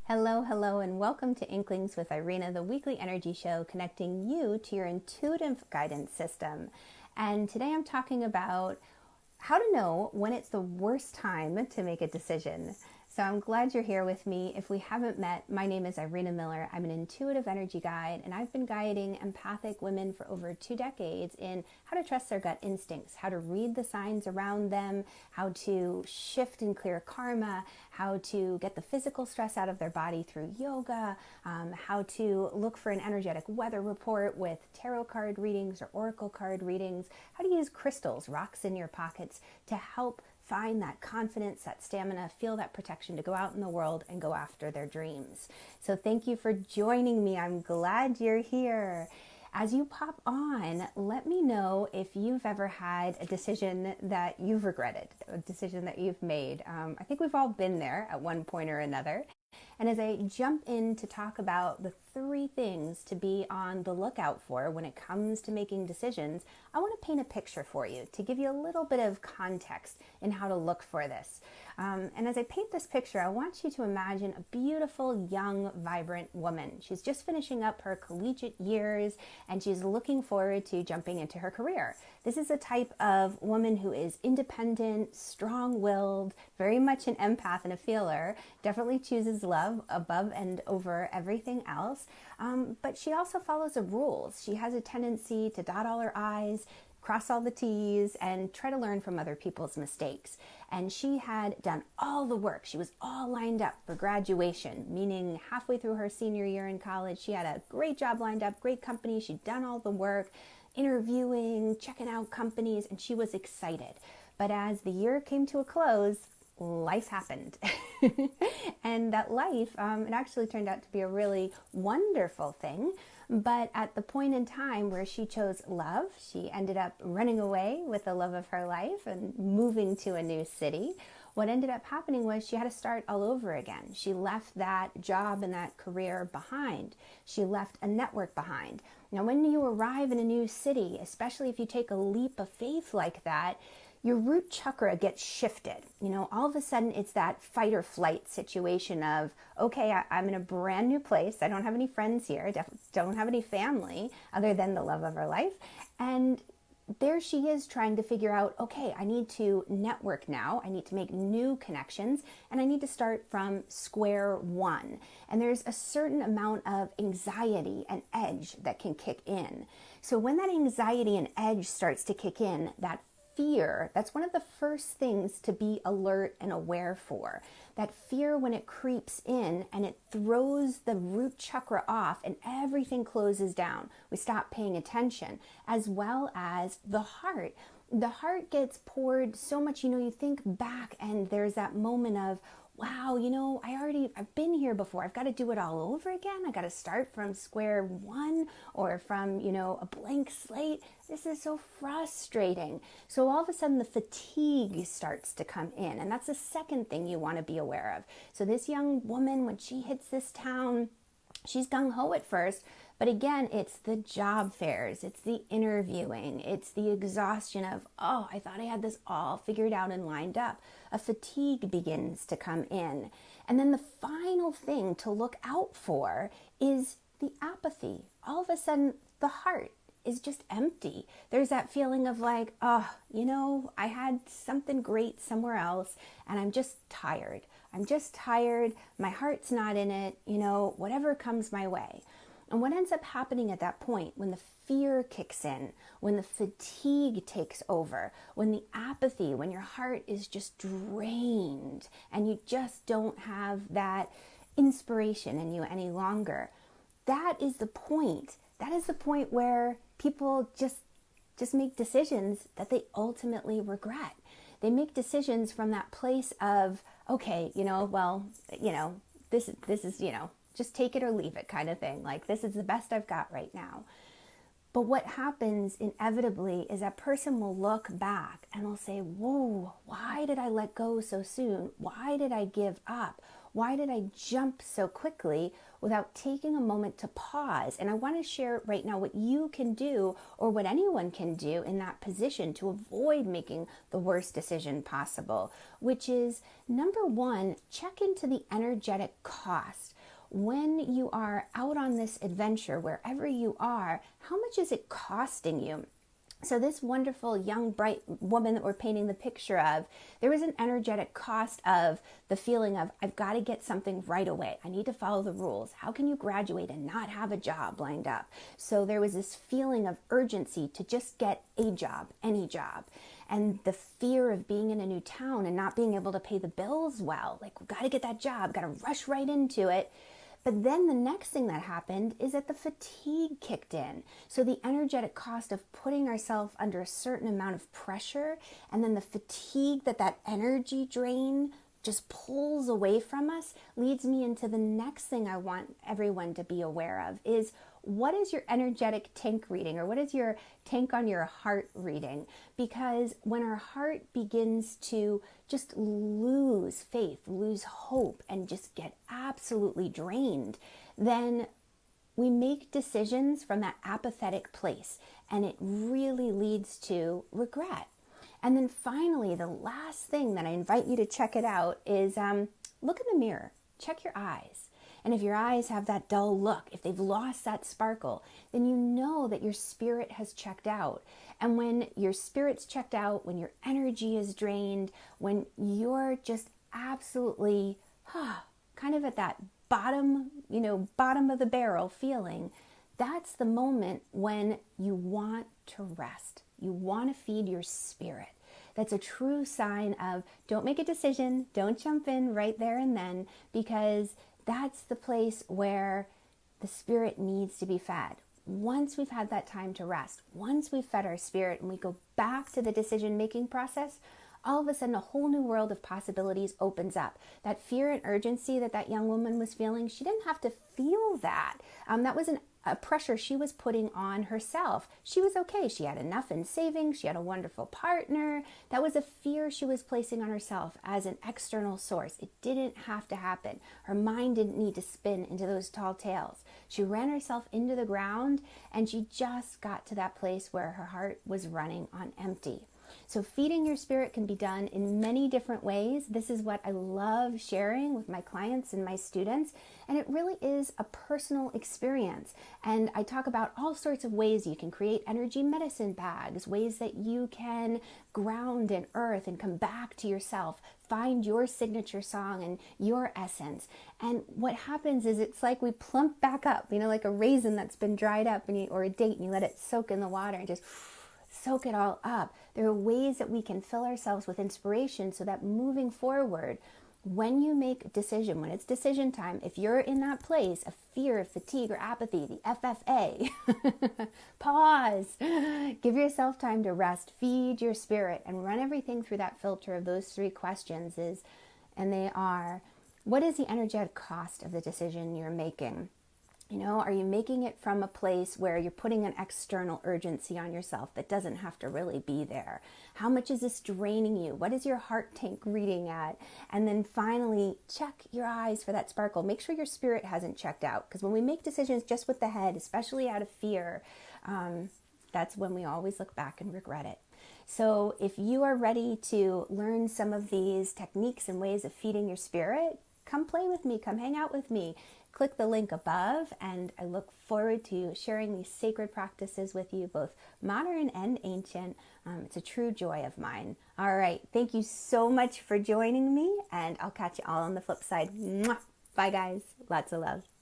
Hello, hello, and welcome to Inklings with Irena, the weekly energy show connecting you to your intuitive guidance system. And today I'm talking about how to know when it's the worst time to make a decision. So I'm glad you're here with me. If we haven't met, my name is Irena Miller. I'm an intuitive energy guide, and I've been guiding empathic women for over 2 decades in how to trust their gut instincts, how to read the signs around them, how to shift and clear karma, how to get the physical stress out of their body through yoga, how to look for an energetic weather report with tarot card readings or oracle card readings, how to use crystals, rocks in your pockets to help find that confidence, that stamina, feel that protection to go out in the world and go after their dreams. So thank you for joining me. I'm glad you're here. As you pop on, let me know if you've ever had a decision that you've regretted, a decision that you've made. I think we've all been there at one point or another. And as I jump in to talk about the 3 things to be on the lookout for when it comes to making decisions, I want to paint a picture for you to give you a little bit of context in how to look for this. And as I paint this picture, I want you to imagine a beautiful, young, vibrant woman. She's just finishing up her collegiate years and she's looking forward to jumping into her career. This is a type of woman who is independent, strong-willed, very much an empath and a feeler, definitely chooses love above and over everything else, but she also follows the rules. She has a tendency to dot all her I's, cross all the T's, and try to learn from other people's mistakes. And she had done all the work. She was all lined up for graduation, meaning halfway through her senior year in college, she had a great job lined up, great company, she'd done all the work, interviewing, checking out companies, and she was excited. But as the year came to a close, life happened. And that life, it actually turned out to be a really wonderful thing. But at the point in time where she chose love, she ended up running away with the love of her life and moving to a new city. What ended up happening was she had to start all over again. She left that job and that career behind. She left a network behind. Now, when you arrive in a new city, especially if you take a leap of faith like that, your root chakra gets shifted. All of a sudden it's that fight or flight situation of, okay, I'm in a brand new place. I don't have any friends here. Don't have any family other than the love of her life. And there she is trying to figure out, okay, I need to network now. I need to make new connections and I need to start from square one. And there's a certain amount of anxiety and edge that can kick in. So when that anxiety and edge starts to kick in, that fear, that's one of the first things to be alert and aware for. That fear, when it creeps in and it throws the root chakra off and everything closes down, we stop paying attention, as well as the heart. The heart gets poured so much, you think back and there's that moment of, wow, I've been here before. I've got to do it all over again. I got to start from square one or from, a blank slate. This is so frustrating. So all of a sudden the fatigue starts to come in. And that's the second thing you want to be aware of. So this young woman, when she hits this town, she's gung-ho at first, but again, it's the job fairs, it's the interviewing, it's the exhaustion of, oh, I thought I had this all figured out and lined up. A fatigue begins to come in. And then the final thing to look out for is the apathy. All of a sudden, the heart is just empty. There's that feeling of like, oh, I had something great somewhere else and I'm just tired. I'm just tired. My heart's not in it, whatever comes my way. And what ends up happening at that point, when the fear kicks in, when the fatigue takes over, when the apathy, when your heart is just drained and you just don't have that inspiration in you any longer, that is the point. That is the point where people just make decisions that they ultimately regret. They make decisions from that place of, okay, this is, just take it or leave it kind of thing. Like, this is the best I've got right now. But what happens inevitably is that person will look back and will say, whoa, why did I let go so soon? Why did I give up? Why did I jump so quickly without taking a moment to pause? And I want to share right now what you can do, or what anyone can do in that position to avoid making the worst decision possible, which is, number one, check into the energetic cost. when you are out on this adventure, wherever you are, how much is it costing you? So this wonderful young bright woman that we're painting the picture of, there was an energetic cost of the feeling of, I've got to get something right away. I need to follow the rules. How can you graduate and not have a job lined up? So there was this feeling of urgency to just get a job, any job. And the fear of being in a new town and not being able to pay the bills well. Like, we've got to get that job, got to rush right into it. But then the next thing that happened is that the fatigue kicked in. So the energetic cost of putting ourselves under a certain amount of pressure, and then the fatigue that energy drain just pulls away from us, leads me into the next thing I want everyone to be aware of is, what is your energetic tank reading, or what is your tank on your heart reading? Because when our heart begins to just lose faith, lose hope, and just get absolutely drained, then we make decisions from that apathetic place, and it really leads to regret. And then finally, the last thing that I invite you to check it out is look in the mirror, check your eyes. And if your eyes have that dull look, if they've lost that sparkle, then you know that your spirit has checked out. And when your spirit's checked out, when your energy is drained, when you're just absolutely kind of at that bottom of the barrel feeling, that's the moment when you want to rest. You want to feed your spirit. That's a true sign of, don't make a decision, don't jump in right there and then, because that's the place where the spirit needs to be fed. Once we've had that time to rest, once we've fed our spirit and we go back to the decision-making process, all of a sudden a whole new world of possibilities opens up. That fear and urgency that young woman was feeling, she didn't have to feel that. That was a pressure she was putting on herself. She was okay. She had enough in savings. She had a wonderful partner. That was a fear she was placing on herself as an external source. It didn't have to happen. Her mind didn't need to spin into those tall tales. She ran herself into the ground, and she just got to that place where her heart was running on empty. So feeding your spirit can be done in many different ways. This is what I love sharing with my clients and my students. And it really is a personal experience. And I talk about all sorts of ways you can create energy medicine bags, ways that you can ground in earth and come back to yourself, find your signature song and your essence. And what happens is, it's like we plump back up, like a raisin that's been dried up, or a date, and you let it soak in the water and just soak it all up. There are ways that we can fill ourselves with inspiration so that moving forward, when you make a decision, when it's decision time, if you're in that place of fear, fatigue, or apathy, the FFA, pause, give yourself time to rest, feed your spirit, and run everything through that filter of those three questions and they are, what is the energetic cost of the decision you're making? Are you making it from a place where you're putting an external urgency on yourself that doesn't have to really be there? How much is this draining you? What is your heart tank reading at? And then finally, check your eyes for that sparkle. Make sure your spirit hasn't checked out, because when we make decisions just with the head, especially out of fear, that's when we always look back and regret it. So if you are ready to learn some of these techniques and ways of feeding your spirit, come play with me, come hang out with me. Click the link above, and I look forward to sharing these sacred practices with you, both modern and ancient. It's a true joy of mine. All right, thank you so much for joining me, and I'll catch you all on the flip side. Mwah! Bye, guys. Lots of love.